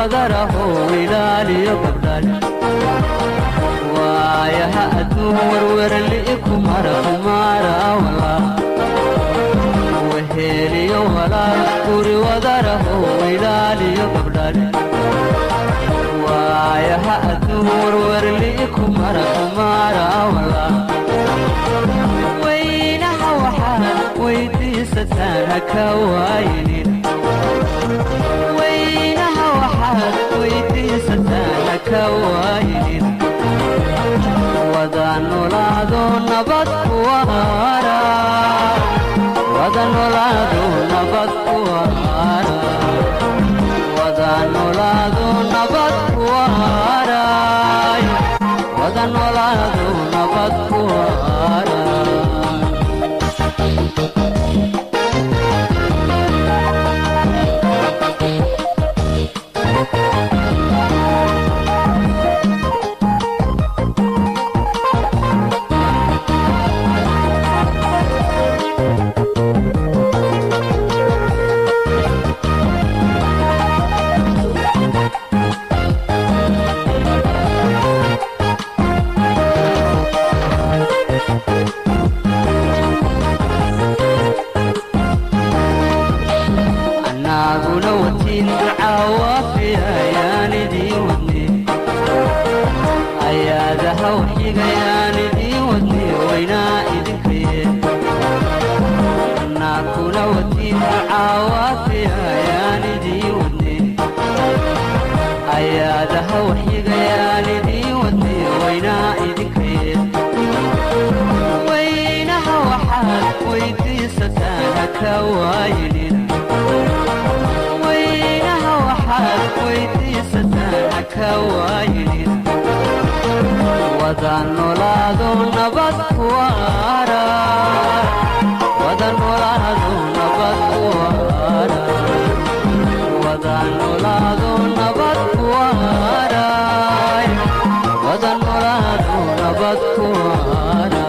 wadaraho ilaaliyo gabdhal waayaha adduun warwarli'kumar kumara walaa weheliyo walaa guri wadaraho ilaaliyo gabdhal waayaha adduun warwarli'kumar kumara walaa weynaha waxaad weydiisataan haka waayinin weynaha waxaad weydiisataan haka waayinin wada nolaadoo nabad ku waara wada nolaadoo nabad ku waara wada nolaadoo nabad ku waara wada nolaadoo nabad ku waara wada nolaadoo nabad ku waara wada nolaadoo nabad ku waara wada nolaadoo nabad ku waara wada nolaadoo nabad ku waara